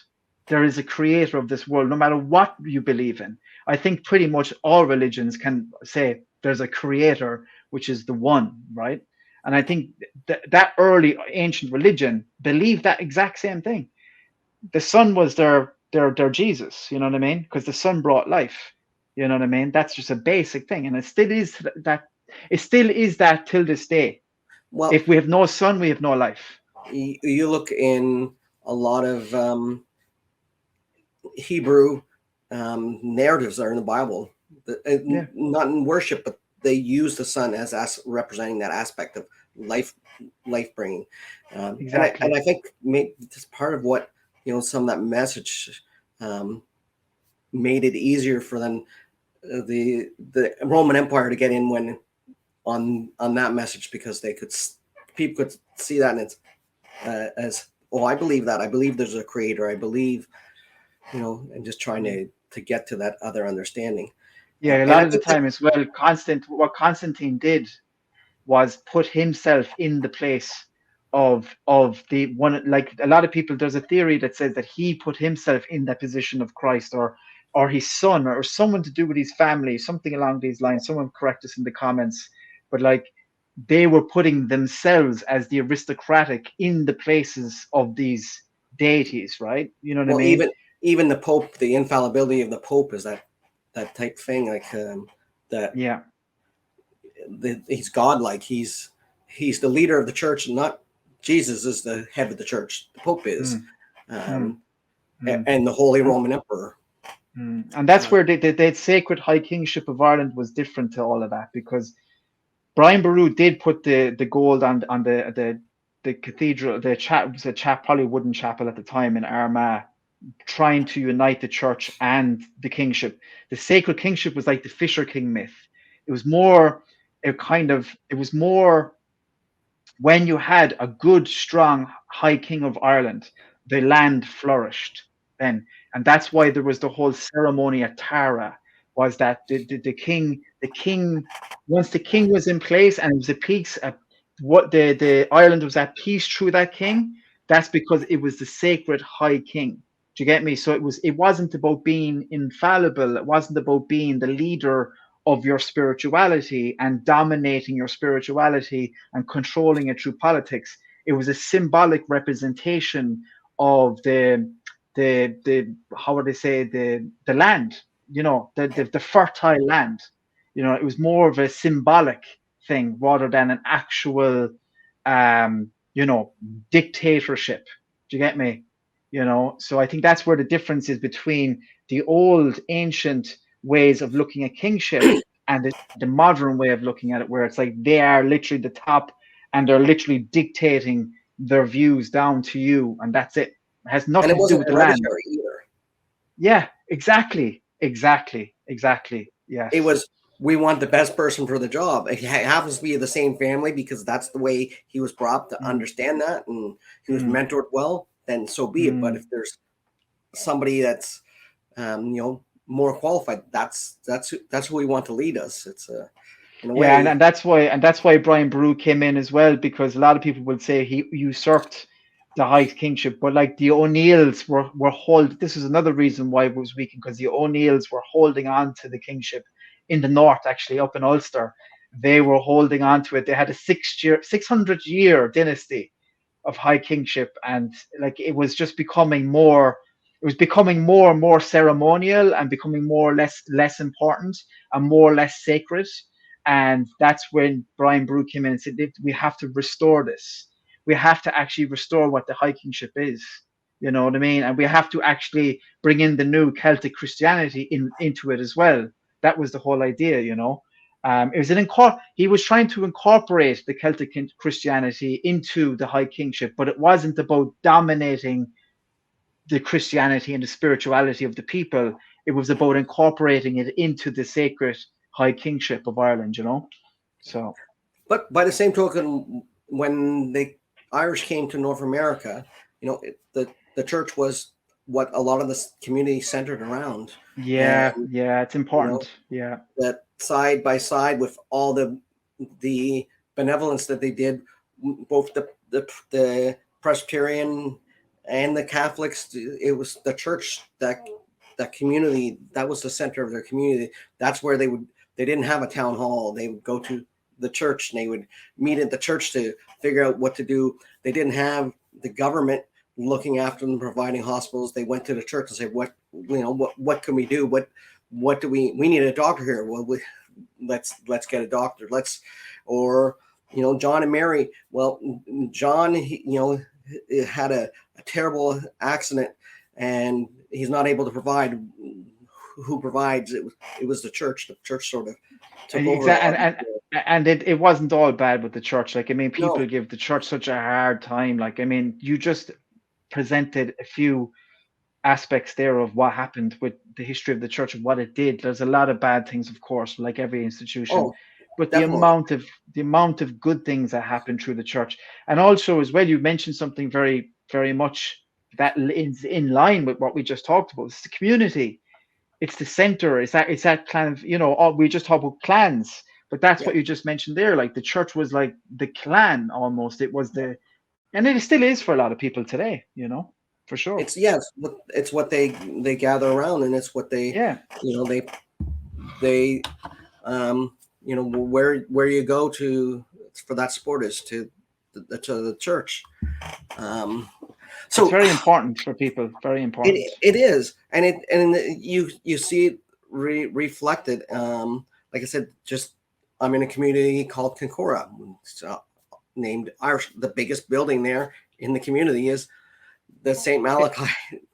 there is a creator of this world, no matter what you believe in. I think pretty much all religions can say there's a creator, which is the one, right? And I think that early ancient religion believed that exact same thing. The sun was their Jesus, you know what I mean? Because the sun brought life, you know what I mean? That's just a basic thing, and it still is that. It still is that till this day. Well, If we have no sun, we have no life. you look in a lot of Hebrew narratives that are in the Bible, Yeah. not in worship, but they use the sun as representing that aspect of life bringing. Exactly. And I think it's part of what, some of that message made it easier for them, the Roman Empire, to get in when on that message, because people could see that, and it's as, oh, I believe that. I believe there's a creator. I believe, and just trying to get to that other understanding. Yeah, a And lot I of the think time as well, what Constantine did was put himself in the place of the one. Like a lot of people, there's a theory that says that he put himself in that position of Christ, or his son, or someone to do with his family, something along these lines. Someone correct us in the comments. But like they were putting themselves as the aristocratic in the places of these deities, right? You know what I well, mean? even the Pope, the infallibility of the Pope is that type thing, like that. Yeah. He's godlike. He's the leader of the church, not Jesus is the head of the church. The Pope is, and the Holy Roman Emperor. And that's where the sacred high kingship of Ireland was different to all of that, because Brian Boru did put the gold on the cathedral, was a probably wooden chapel at the time in Armagh, trying to unite the church and the kingship. The sacred kingship was like the Fisher King myth. It was more when you had a good, strong high king of Ireland, the land flourished then. And that's why there was the whole ceremony at Tara, was that the king, once the king was in place and it was a peace, what the Ireland was at peace through that king, that's because it was the sacred high king. Do you get me? So it wasn't about being infallible. It wasn't about being the leader of your spirituality and dominating your spirituality and controlling it through politics. It was a symbolic representation of the how would I say, the land, the fertile land. It was more of a symbolic thing rather than an actual dictatorship. Do you get me? So I think that's where the difference is between the old ancient ways of looking at kingship and the modern way of looking at it, where it's like they are literally the top and they're literally dictating their views down to you, and that's it. It has And nothing it to do wasn't with the land. hereditary either. Yeah, exactly. Yes. It was, we want the best person for the job. It happens to be the same family because that's the way he was brought up to understand that, and he was mentored well, then so be it. But if there's somebody that's more qualified, that's who we want to lead us. It's in a way. Yeah, and that's why Brian Boru came in as well, because a lot of people would say he usurped the high kingship, but like the O'Neills were this is another reason why it was weakened, because the O'Neills were holding on to the kingship in the north, actually up in Ulster. They were holding on to it. They had a 600-year dynasty of high kingship, and like it was becoming more and more ceremonial and becoming less important and more or less sacred. And that's when Brian Boru came in and said, we have to restore this. We have to actually restore what the high kingship is. You know what I mean? And we have to actually bring in the new Celtic Christianity into it as well. That was the whole idea, he was trying to incorporate the Celtic Christianity into the high kingship, but it wasn't about dominating the Christianity and the spirituality of the people. It was about incorporating it into the sacred high kingship of Ireland, So. But by the same token, when the Irish came to North America, the church was what a lot of this community centered around. Yeah, And yeah, it's important. Yeah. that side by side with all the benevolence that they did, both the Presbyterian and the Catholics, it was the church that community, that was the center of their community. That's where they didn't have a town hall. They would go to the church and they would meet at the church to figure out what to do. They didn't have the government looking after them, providing hospitals. They went to the church and said, what can we do? What do we need a doctor here? Well, let's get a doctor. John and Mary. Well, John, he had a terrible accident and he's not able to provide. Who provides? It was the church. The church sort of took over. And it wasn't all bad with the church. Like, I mean, people No. give the church such a hard time. Like, I mean, you just presented a few aspects there of what happened with the history of the church and what it did. There's a lot of bad things, of course, like every institution. Oh, but definitely. the amount of good things that happen through the church, and also as well, you mentioned something very, very much that is in line with what we just talked about. It's the community. It's the center. It's that kind of, we just talk about clans, but that's what you just mentioned there. Like, the church was like the clan almost. It was and it still is for a lot of people today, for sure. It's what they gather around, and it's what they, where you go to for that sport is to the church. So it's very important for people. Very important. It is, and you see it reflected. Like I said, I'm in a community called Kincora, named Irish. The biggest building there in the community is the St. Malachi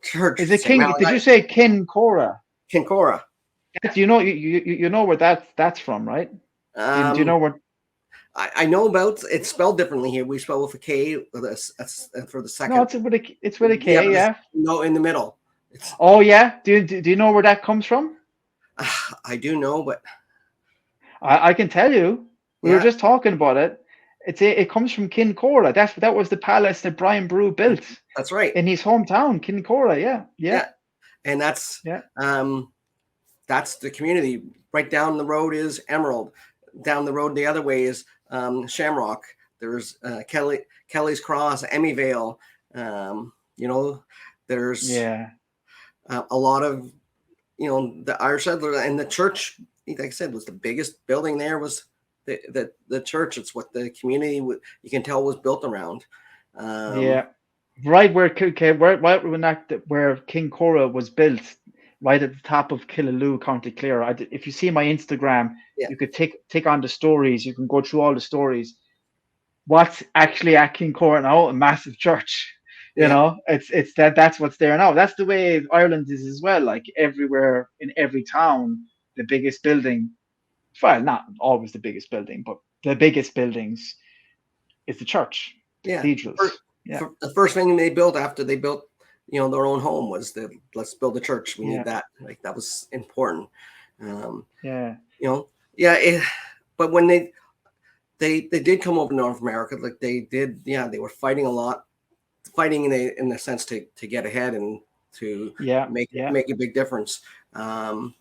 Church. Is it King? Did you say Kincora? Kincora. You know where that's from, right? Do you know where? I know about. It's spelled differently here. We spell with a K for the second. No, it's with a K. Yeah. No, in the middle. Oh yeah. Do you know where that comes from? I do know, but I can tell you. We were just talking about it. It comes from Kincora. That was the palace that Brian Brew built. That's right. In his hometown, Kincora. Yeah. And that's the community. Right down the road is Emerald. Down the road the other way is Shamrock. There's Kelly's Cross, Emyvale. There's a lot of the Irish settlers, and the church, like I said, was the biggest building there. Was the church. It's what the community you can tell was built around. Right where Kincora was built, right at the top of Killaloe, County Clare. If you see my Instagram, you could take on the stories. You can go through all the stories. What's actually at Kincora now? A massive church. It's that's what's there now. That's the way Ireland is as well. Like, everywhere in every town, the biggest building, well, not always the biggest building, but the biggest buildings is the church, cathedrals. The first thing they built after they built their own home was let's build a church. We need that. Like, that was important. But when they did come over to North America, like they did, they were fighting a lot, fighting in the sense to get ahead and to make a big difference. And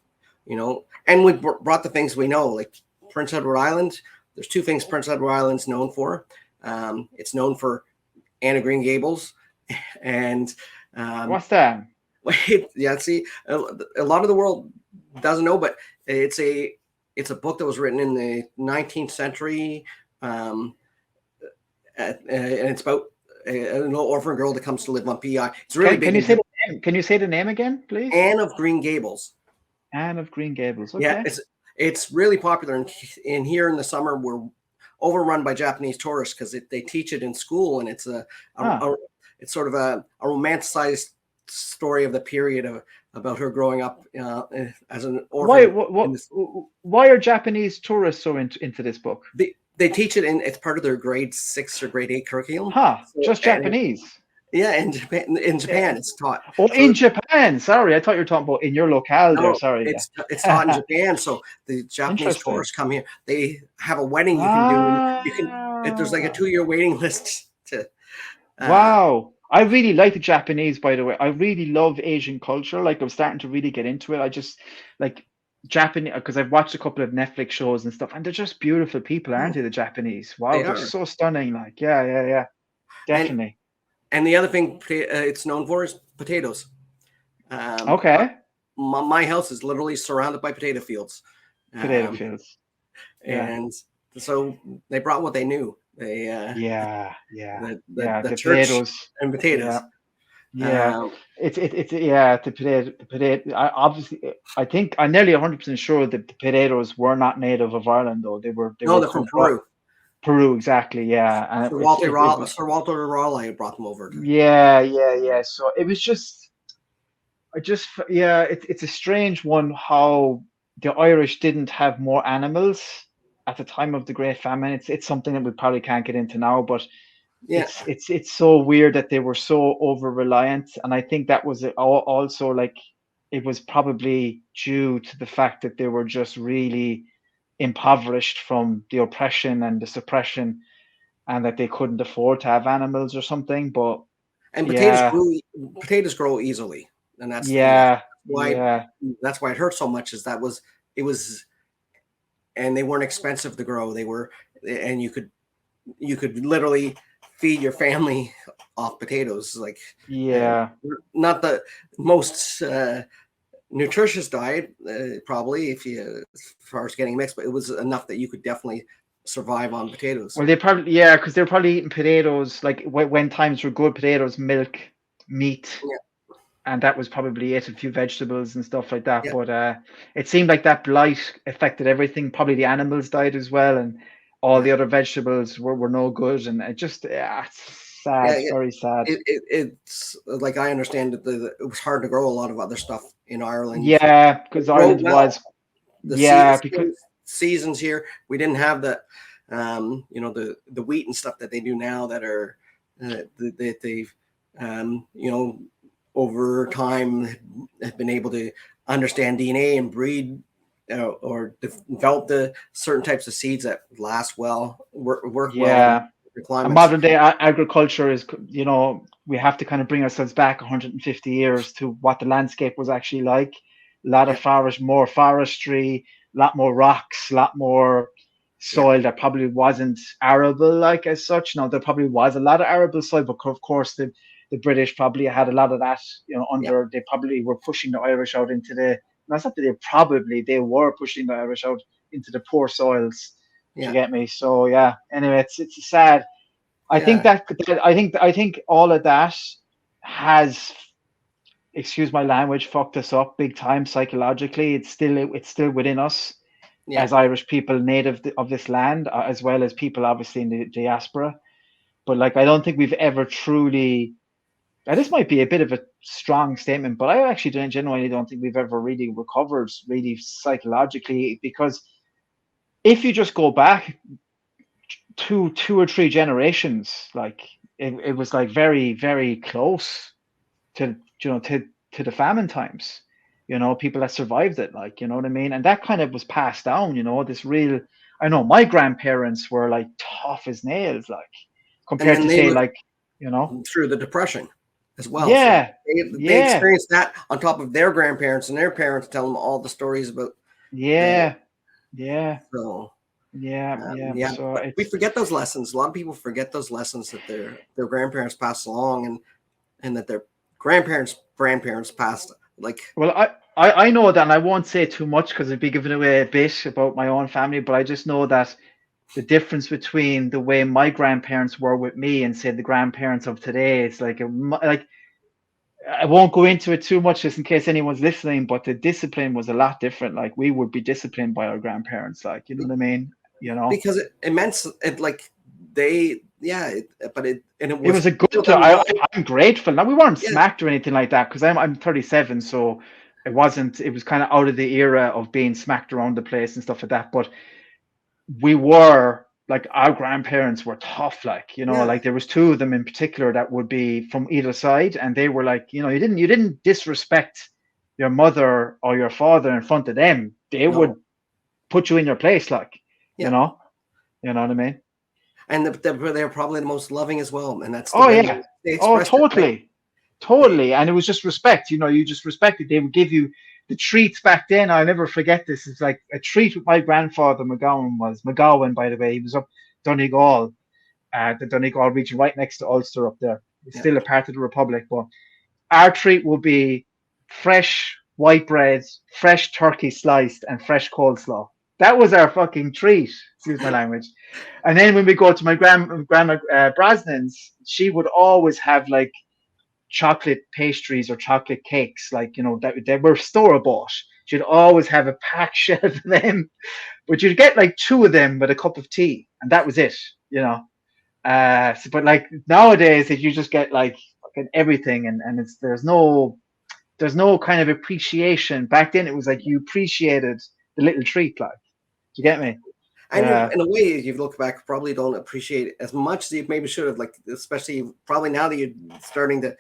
we brought the things we know, like Prince Edward Island. There's two things Prince Edward Island's known for. It's known for Anne of Green Gables, and what's that? See, a lot of the world doesn't know, but it's a book that was written in the 19th century, and it's about a little orphan girl that comes to live on PEI. It's really big. Can you say the name again, please? Anne of Green Gables. Anne of Green Gables. Okay. Yeah, it's really popular, in here in the summer we're overrun by Japanese tourists because they teach it in school, and it's it's sort of a romanticized story of the period about her growing up as an orphan. Why are Japanese tourists so into this book? They teach it it's part of their grade 6 or grade 8 curriculum. Just Japanese. Yeah, in Japan it's taught. Oh, So in Japan. Sorry, I thought you were talking about in your locale there. no, Sorry. it's taught in Yeah. Japan. So the Japanese Interesting. tourists come here. They have a wedding you can do. You can. There's like a Ah. 2-year waiting list to. Wow. I really like the Japanese, by the way. I really love Asian culture. Like I'm starting to really get into it. I just like Japanese because I've watched a couple of Netflix shows and stuff, and they're just beautiful people, aren't they, the Japanese? Wow, They they're are. so stunning. Like, yeah. And Definitely. the other thing it's known for is potatoes. Okay. My house is literally surrounded by potato fields. Potato fields. Yeah. And so they brought what they knew. They Yeah. the The church potatoes. and potatoes. Yeah. It's yeah, the potato. Obviously, I think I'm nearly 100% sure that the potatoes were not native of Ireland, though. They were No, they're from Peru. Peru, exactly. Yeah, and Sir Walter Raleigh brought them over. yeah. So it was just, yeah, it's a strange one how the Irish didn't have more animals at the time of the Great Famine. It's something that we probably can't get into now, but Yeah, it's so weird that they were so over reliant, and I think that was also like it was probably due to the fact that they were just really impoverished from the oppression and the suppression, and that they couldn't afford to have animals or something. But and yeah, potatoes grow easily, and yeah, why yeah, that's why it hurt so much. Is that was it was, and they weren't expensive to grow. They were, and you could literally feed your family off potatoes. Like, yeah. not the most nutritious diet, probably if you as far as getting mixed, but it was enough that you could definitely survive on potatoes. Well, they probably, yeah, because they're probably eating potatoes like when times were good, potatoes, milk, meat, Yeah, and that was probably it, a few vegetables and stuff like that. yeah, But it seemed like that blight affected everything. Probably the animals died as well, and all yeah, the other vegetables were no good. And it just, yeah, it's sad, yeah. very sad. It's like I understand that it was hard to grow a lot of other stuff in Ireland. Yeah, It because growed Ireland well. was, The yeah, because seasons here, we didn't have the the wheat and stuff that they do now that are that they've over time have been able to understand DNA and breed or develop the certain types of seeds that last well, work well in yeah. the And climates. modern day agriculture is, we have to kind of bring ourselves back 150 years to what the landscape was actually like. A lot of Yeah, more forestry, a lot more rocks, a lot more yeah, soil that probably wasn't arable like as such. Now there probably was a lot of arable soil, but of course the British probably had a lot of that, yeah, they probably were pushing the Irish out into the, that's not that they were pushing the Irish out into the poor soils, if you yeah, get me. So yeah, anyway, it's sad. I think yeah, that I think all of that has, excuse my language, fucked us up big time psychologically. It's still within us yeah. as Irish people, native of this land, as well as people obviously in the diaspora. But like, I don't think we've ever truly. Now, this might be a bit of a strong statement, but I actually genuinely don't think we've ever really recovered really psychologically, because if you just go back two or three generations, like it was like very, very close to to the famine times. People that survived it, like, you know what I mean? And that kind of was passed down, this real, I know my grandparents were like tough as nails, like, And compared then to they say, were like, you know, through the Depression as well. So yeah, they yeah, experienced that on top of their grandparents and their parents telling them all the stories about the yeah, yeah, so yeah. yeah. So But we it's, forget those lessons. A lot of people forget those lessons that their grandparents passed along, and that their grandparents passed. Like, well, I know that, and I won't say too much because I'd be giving away a bit about my own family, but I just know that the difference between the way my grandparents were with me and say the grandparents of today, it's like like, I won't go into it too much just in case anyone's listening, but the discipline was a lot different. Like, we would be disciplined by our grandparents, like, you know what I mean? because it meant it like they but it and it It was was a for good. them well. I'm grateful. Now, we weren't Yeah, smacked or anything like that because I'm 37, so it wasn't. It was kind of out of the era of being smacked around the place and stuff like that. But we were like our grandparents were tough, like, you know, Yeah. like there was two of them in particular that would be from either side, and they were like, you know, you didn't disrespect your mother or your father in front of them. They would No. put you in your place, like, Yeah. you know what I mean? And they're probably the most loving as well, and that's the Oh way yeah. they Oh, expressed it, right? totally. Totally. And it was just respect, you know, you just respected. They would give you the treats back then. I'll never forget this. It's like a treat with my grandfather McGowan, by the way. He was up Donegal, the Donegal region right next to Ulster up there. It's Yeah. still a part of the Republic, but our treat will be fresh white bread, fresh turkey sliced, and fresh coleslaw. That was our fucking treat. Excuse my language. And then when we go to my grandma Brosnan's, she would always have like chocolate pastries or chocolate cakes, like, you know, that they were store bought. She'd always have a packed shelf of them, but you'd get like two of them with a cup of tea, and that was it, you know. But like nowadays, if you just get like fucking everything, and it's there's no kind of appreciation. Back then, it was like you appreciated the little treat, like. Do you get me? And Yeah. in a way, if you look back, probably don't appreciate it as much as you maybe should have. Like, especially probably now that you're starting to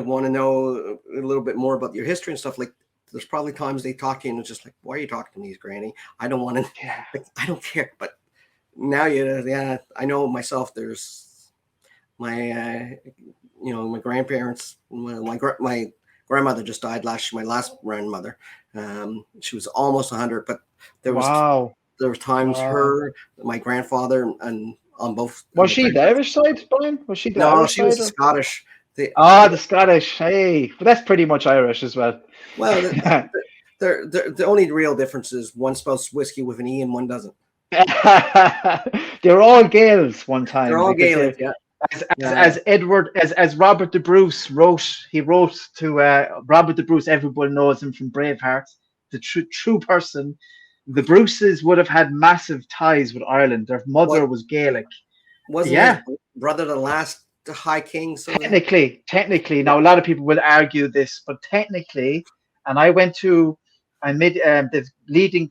want to know a little bit more about your history and stuff. Like, there's probably times they talk to you and it's just like, "Why are you talking to me, Granny? I don't want to. Yeah. Like, I don't care." But now yeah, I know myself. There's my my grandparents. My grandmother just died last year. My last grandmother. She was almost 100, but there was. Wow. There were times Wow. her, my grandfather, and on both. Was she the Irish side, Brian? Was she the No, Irish she was side? Scottish. The Scottish. Hey, but that's pretty much Irish as well. Well, the only real difference is one spells whiskey with an E and one doesn't. They were all Gaels one time. They're all Gaelic, yeah. As Robert the Bruce wrote, he wrote to Robert the Bruce. Everyone knows him from Braveheart. The true person. The Bruces would have had massive ties with Ireland. Their mother was Gaelic. Wasn't his brother the last High King? So technically. Now a lot of people will argue this, but technically, and I went to the leading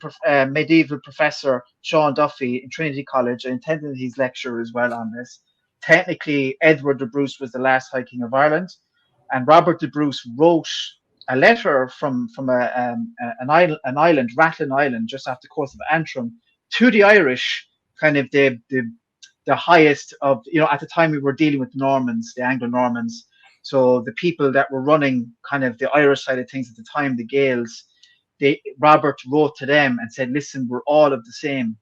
medieval professor Sean Duffy in Trinity College. I attended his lecture as well on this. Technically, Edward the Bruce was the last High King of Ireland, and Robert the Bruce wrote a letter from an island, Rathlin Island, just off the coast of Antrim, to the Irish, kind of the highest of, you know, at the time we were dealing with Normans, the Anglo-Normans. So the people that were running kind of the Irish side of things at the time, the Gaels, Robert wrote to them and said, listen, we're all of the same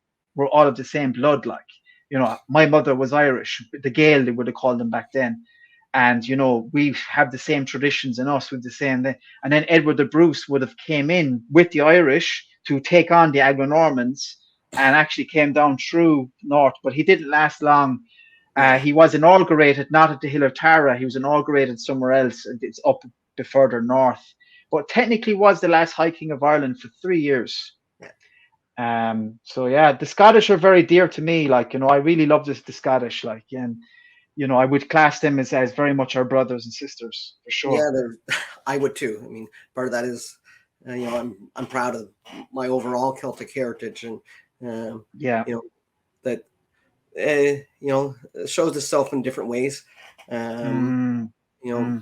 blood, like, you know, my mother was Irish, the Gael, they would have called them back then. And, you know, we have the same traditions in us with the same thing. And then Edward the Bruce would have came in with the Irish to take on the Anglo-Normans and actually came down through north, but he didn't last long. He was inaugurated, not at the Hill of Tara. He was inaugurated somewhere else. It's up the further north, but technically was the last High King of Ireland for 3 years. So yeah, the Scottish are very dear to me. Like, you know, I really love the Scottish, like, and, you know, I would class them as very much our brothers and sisters, for sure. Yeah, I would too. I mean, part of that is, you know, I'm proud of my overall Celtic heritage, and you know, that you know, shows itself in different ways. You know,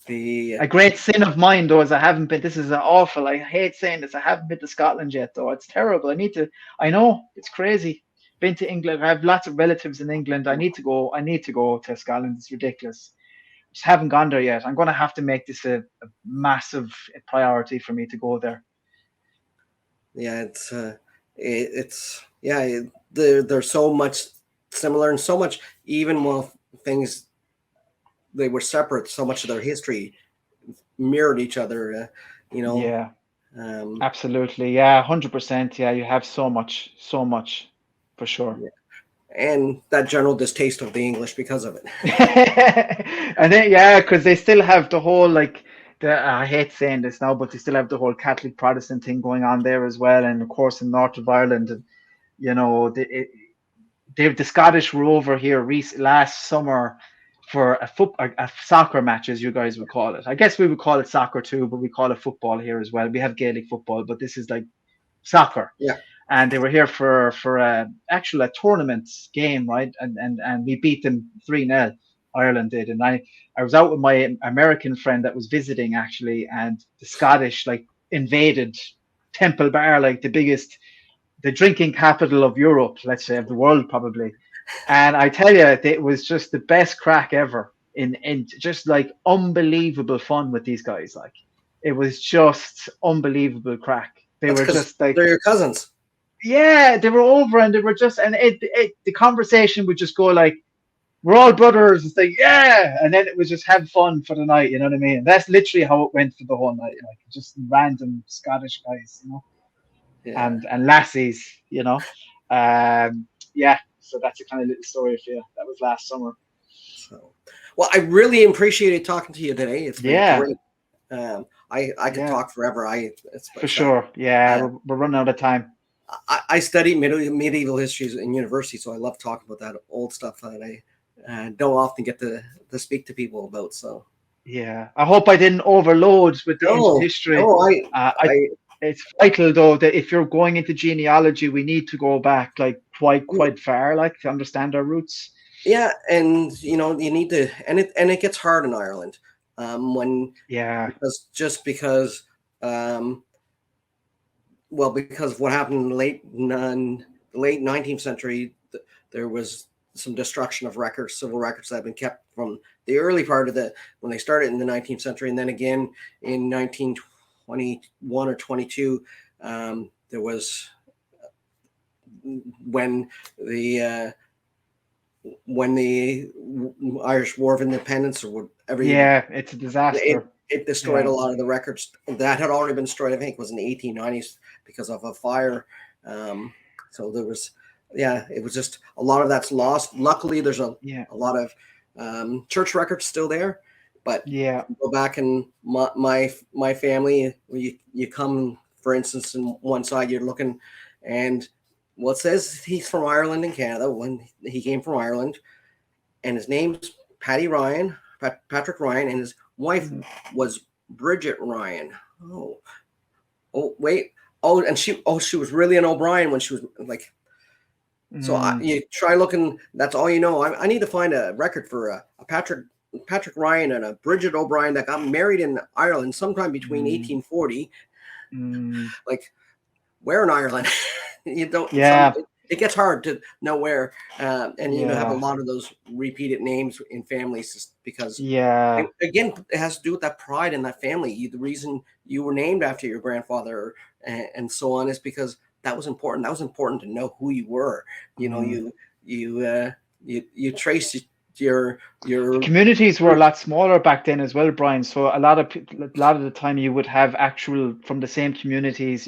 a great sin of mine though is I haven't been. This is awful. I hate saying this. I haven't been to Scotland yet, though. It's terrible. I know it's crazy. Been to England. I have lots of relatives in England. I need to go to Scotland. It's ridiculous. Just haven't gone there yet. I'm going to have to make this a massive priority for me to go there. Yeah, they're so much similar, and so much, even while things, they were separate, so much of their history mirrored each other, you know. Yeah, absolutely. Yeah, 100%. Yeah, you have so much for sure. Yeah. And that general distaste of the English because of it. And then, yeah, because they still have the whole, like, I hate saying this now, but they still have the whole Catholic Protestant thing going on there as well. And of course, in North of Ireland, and, you know, the Scottish were over here last summer for a soccer match, as you guys would call it. I guess we would call it soccer too, but we call it football here as well. We have Gaelic football, but this is like soccer. Yeah. and they were here for a tournament game, right? And we beat them 3-0. Ireland did, and I was out with my American friend that was visiting actually, and the Scottish like invaded Temple Bar, like the drinking capital of Europe, let's say of the world probably. And I tell you, it was just the best crack ever. In just like unbelievable fun with these guys. Like it was just unbelievable crack. They That's were because just like, they're your cousins. yeah, they were over, and they were just, and the conversation would just go like, we're all brothers. It's like, yeah, and then it was just have fun for the night. You know what I mean? And that's literally how it went for the whole night. Like just random Scottish guys, Yeah. and lassies, Yeah, so that's a kind of little story for you. That was last summer. So, well, I really appreciated talking to you today. It's been great. I could talk forever. For sure. Yeah, we're running out of time. I studied medieval histories in university, so I love talking about that old stuff that I don't often get to speak to people about. So yeah, I hope I didn't overload with the ancient history. It's vital though that if you're going into genealogy, we need to go back like quite far, like to understand our roots. Yeah, and you need to, and it gets hard in Ireland because of what happened in the late 19th century. There was some destruction of records, civil records that have been kept from the early part of when they started in the 19th century, and then again in 1921 or 22, there was when the Irish War of Independence or whatever. Yeah, it's a disaster. It destroyed a lot of the records that had already been destroyed. I think it was in the 1890s because of a fire. So there was, it was just a lot of that's lost. Luckily, there's a lot of church records still there. But go back and my family, you come, for instance, in one side you're looking, and it says he's from Ireland and Canada when he came from Ireland, and his name's Patrick Ryan, and his wife was Bridget Ryan. And she was really an O'Brien when she was like. So you try looking. That's all you know. I need to find a record for a Patrick Ryan and a Bridget O'Brien that got married in Ireland sometime between 1840. Like, where in Ireland? You don't. Yeah. It gets hard to know where, and you have a lot of those repeated names in families just because. Yeah. Again, it has to do with that pride in that family. The reason you were named after your grandfather and so on is because that was important. That was important to know who you were. You trace your the communities were a lot smaller back then as well, Brian. So a lot of the time you would have actual from the same communities.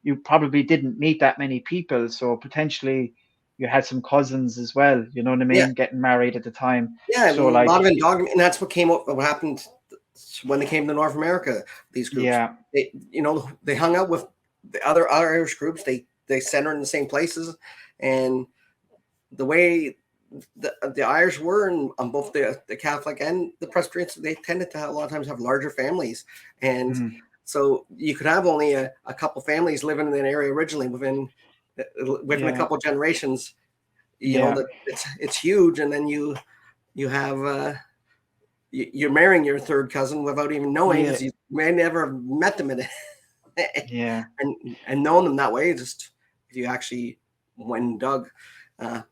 You probably didn't meet that many people, so potentially you had some cousins as well. You know what I mean? Getting married at the time. Yeah, so a lot of endogamy, and that's what came up. What happened when they came to North America? These groups, they hung out with the other Irish groups. They centered in the same places, and the way the Irish were on both the Catholic and the Presbyterians, they tended to a lot of times have larger families, and so you could have only a couple families living in an area originally within a couple generations. You know that it's huge, and then you have you're marrying your third cousin without even knowing because you may never have met them in it. and knowing them that way, just if you actually went and dug. The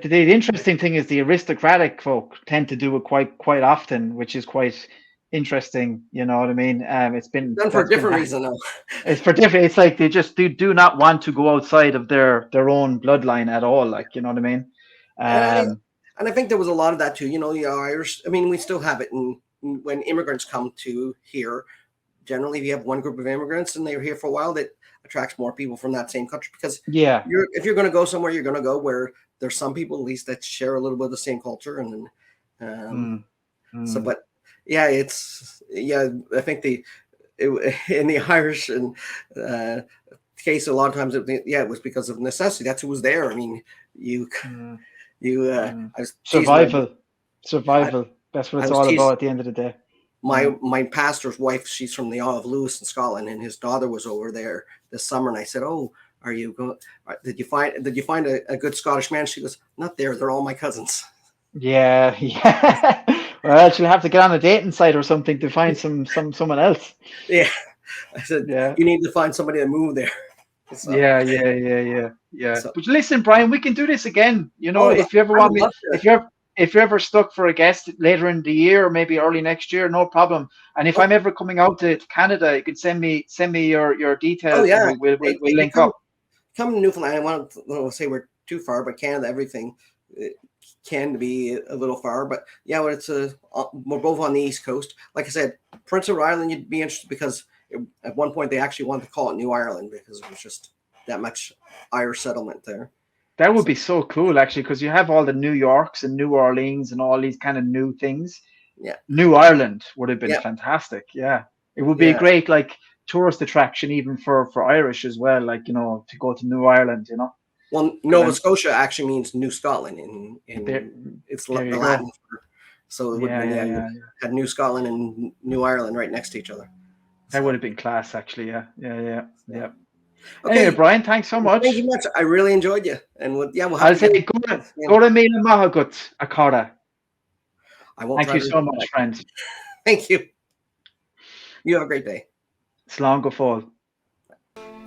interesting thing is the aristocratic folk tend to do it quite often, which is quite interesting. You know what I mean? It's been done for a different reason though. It's for different. It's like they just do not want to go outside of their own bloodline at all. Like, you know what I mean? And I think there was a lot of that too. The Irish. I mean, we still have it. And when immigrants come to here, generally, if you have one group of immigrants and they're here for a while, that attracts more people from that same country because if you're going to go somewhere, you're going to go where there's some people at least that share a little bit of the same culture and I think in the Irish and case a lot of times it was because of necessity. That's who was there. I mean survival. That's what it's all about at the end of the day. My pastor's wife, she's from the Isle of Lewis in Scotland, and his daughter was over there this summer. And I said, "Oh, are you going? Did you find a good Scottish man?" She goes, "Not there. They're all my cousins." Yeah, yeah. Well, she'll have to get on a dating site or something to find someone else. Yeah, I said, Yeah. "You need to find somebody to move there." So, Yeah. So- But listen, Brian, we can do this again. You know, Oh, if you ever I want would me, love to. if you're ever stuck for a guest later in the year or maybe early next year, no problem. And if I'm ever coming out to Canada, you can send me your details, Oh yeah, and we'll Hey, we'll you link up. come to Newfoundland. I want to say we're too far, but Canada, everything can be a little far. But yeah, when it's we're both on the East Coast. Like I said, Prince Edward Island, you'd be interested because at one point they actually wanted to call it New Ireland because it was just that much Irish settlement there. That would be so cool, actually, because you have all the New Yorks and New Orleans and all these kind of new things. Yeah. New Ireland would have been Yeah. fantastic. Yeah. It would be a great tourist attraction even for Irish as well, to go to New Ireland, Well, Nova Scotia actually means New Scotland in it's there you Latin. go. So it would have been, you had New Scotland and New Ireland right next to each other. That would have been class, actually. Yeah. Okay, Anyway, Brian, thanks so much. Thank you much. I really enjoyed you. And we'll have I'll to say get- go to Mila Mahagut, Akara. I won't. Thank try you to so do much, that. friend. Thank you. You have a great day. Slán go fóill.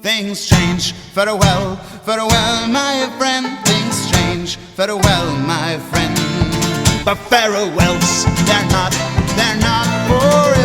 Things change, farewell, farewell, my friend. Things change, farewell, my friend. But farewells, they're not forever.